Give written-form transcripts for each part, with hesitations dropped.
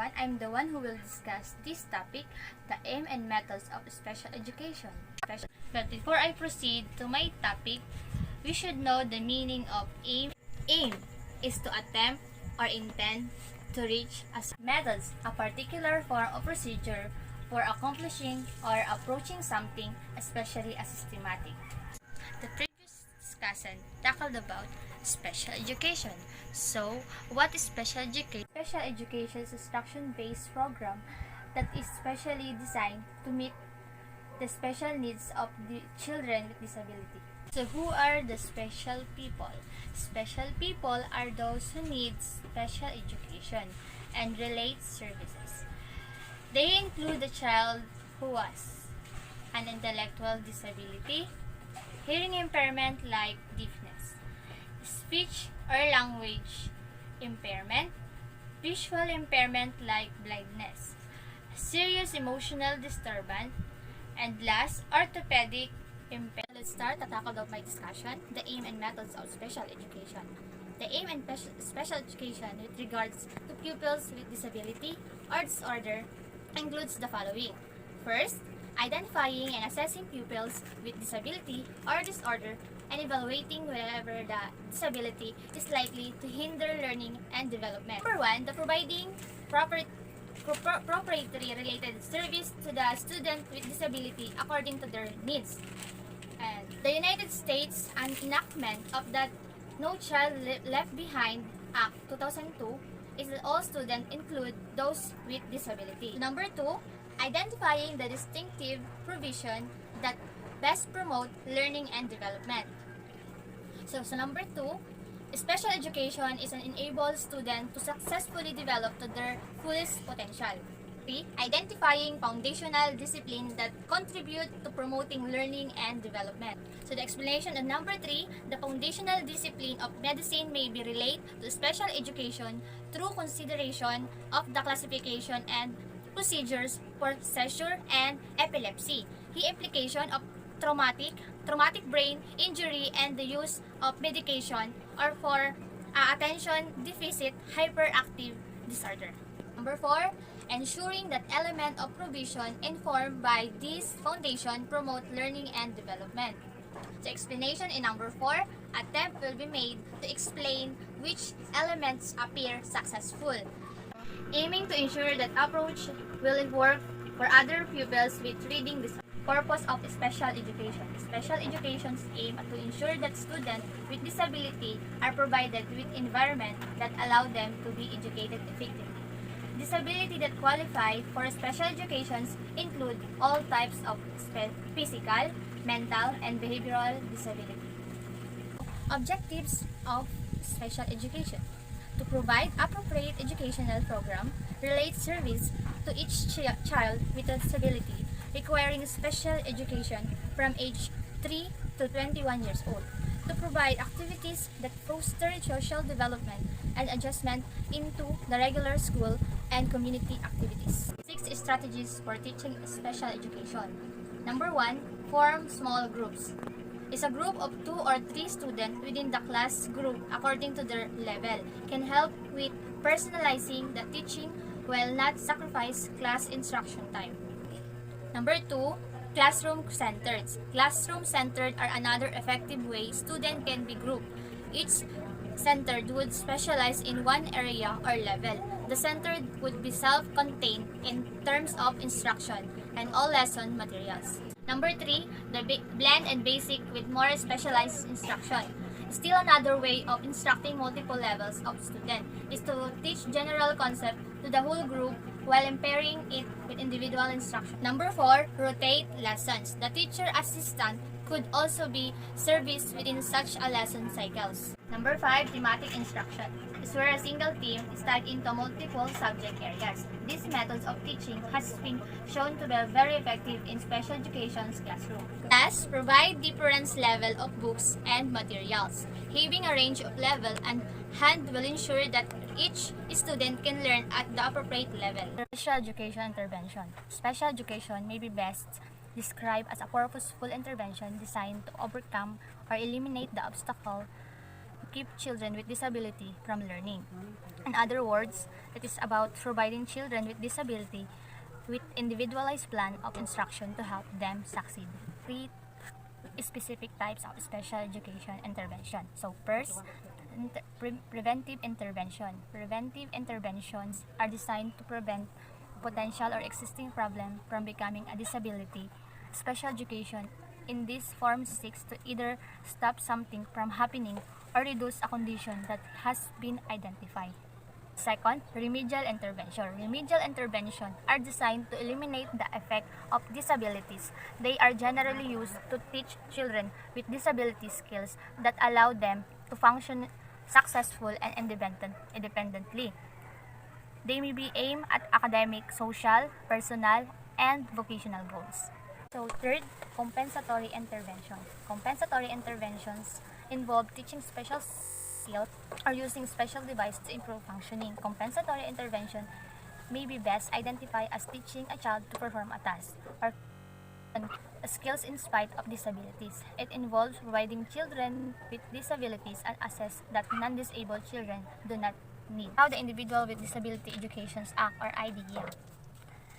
everyone. I'm the one who will discuss this topic, the aim and methods of special education. But before I proceed to my topic, we should know the meaning of aim. Aim is to attempt or intend to reach as methods, a particular form of procedure for accomplishing or approaching something, especially a systematic. The previous discussion tackled about special education. So, what is special education? Special education is a instruction-based program that is specially designed to meet the special needs of the children with disability. So, who are the special people? Special people are those who need special education and related services. They include the child who has an intellectual disability, hearing impairment like deafness, speech or language impairment, visual impairment like blindness, serious emotional disturbance, and last, orthopedic impairment. Let's start the tackle of my discussion, the aim and methods of special education. The aim and special education with regards to pupils with disability or disorder includes the following. First, identifying and assessing pupils with disability or disorder and evaluating whether the disability is likely to hinder learning and development. Number one, the providing proprietary related service to the student with disability according to their needs. And the United States enactment of the No Child Left Behind Act 2002 is that all students include those with disability. Number two, identifying the distinctive provision that best promote learning and development. So number two, special education is an enable student to successfully develop to their fullest potential. 3. Identifying foundational discipline that contribute to promoting learning and development. So the explanation of number 3, the foundational discipline of medicine may be related to special education through consideration of the classification and procedures for seizure and epilepsy. The implication of traumatic brain injury and the use of medication or for attention deficit hyperactive disorder. Number 4, ensuring that element of provision informed by this foundation promote learning and development. The explanation in number 4, attempt will be made to explain which elements appear successful, aiming to ensure that approach will work for other pupils with reading disability. Purpose of special education. Special education's aim to ensure that students with disability are provided with environment that allow them to be educated effectively. Disability that qualify for special educations include all types of physical, mental, and behavioral disability. Objectives of special education: to provide appropriate educational program, relate service to each child with a disability requiring special education from age 3 to 21 years old, to provide activities that foster social development and adjustment into the regular school and community activities. 6 strategies for teaching special education. Number 1, form small groups. Is a group of 2 or 3 students within the class group according to their level. Can help with personalizing the teaching while not sacrifice class instruction time. Number 2, classroom-centered. Classroom-centered are another effective way students can be grouped. Each centered would specialize in one area or level. The centered would be self-contained in terms of instruction and all lesson materials. Number 3, the blend and basic with more specialized instruction. Still another way of instructing multiple levels of students is to teach general concept to the whole group while impairing it with individual instruction. Number 4, rotate lessons. The teacher assistant could also be serviced within such a lesson cycles. Number 5, thematic instruction is where a single theme is tied into multiple subject areas. These methods of teaching has been shown to be very effective in special education's classroom. Last, provide different level of books and materials. Having a range of level and hand will ensure that each student can learn at the appropriate level. Special education intervention. Special education may be best described as a purposeful intervention designed to overcome or eliminate the obstacle keep children with disability from learning. In other words, it is about providing children with disability with individualized plan of instruction to help them succeed. Three specific types of special education intervention. So first, preventive intervention. Preventive interventions are designed to prevent potential or existing problem from becoming a disability. Special education in this form seeks to either stop something from happening or reduce a condition that has been identified. Second, remedial intervention. Remedial intervention are designed to eliminate the effect of disabilities. They are generally used to teach children with disability skills that allow them to function successful and independently. They may be aimed at academic, social, personal, and vocational goals. So third, compensatory intervention. Compensatory interventions involve teaching special skills or using special device to improve functioning. Compensatory intervention may be best identified as teaching a child to perform a task or skills in spite of disabilities. It involves providing children with disabilities an access that non-disabled children do not need. Now, the Individual with Disability Education Act or IDEA.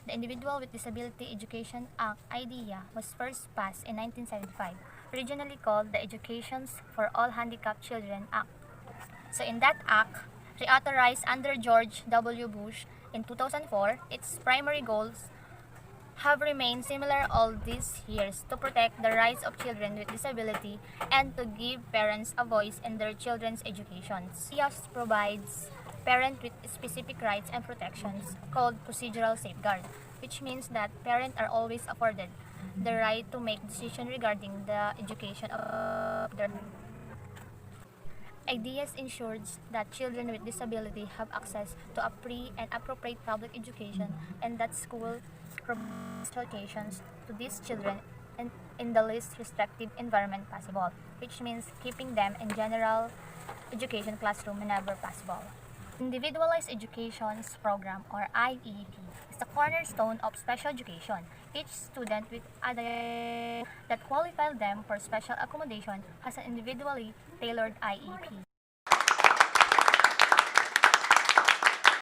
The Individual with Disability Education Act (IDEA) was first passed in 1975, originally called the Educations for All Handicapped Children Act. So in that act, reauthorized under George W. Bush in 2004, its primary goals have remained similar all these years: to protect the rights of children with disability and to give parents a voice in their children's educations. IAS provides parents with specific rights and protections called procedural safeguard, which means that parents are always afforded the right to make decisions regarding the education of their IDEAS ensures that children with disability have access to a free and appropriate public education and that school provides educations to these children in the least restrictive environment possible, which means keeping them in general education classroom whenever possible. Individualized Educations Program or IEP is the cornerstone of special education. Each student with that qualify them for special accommodation has an individually tailored IEP.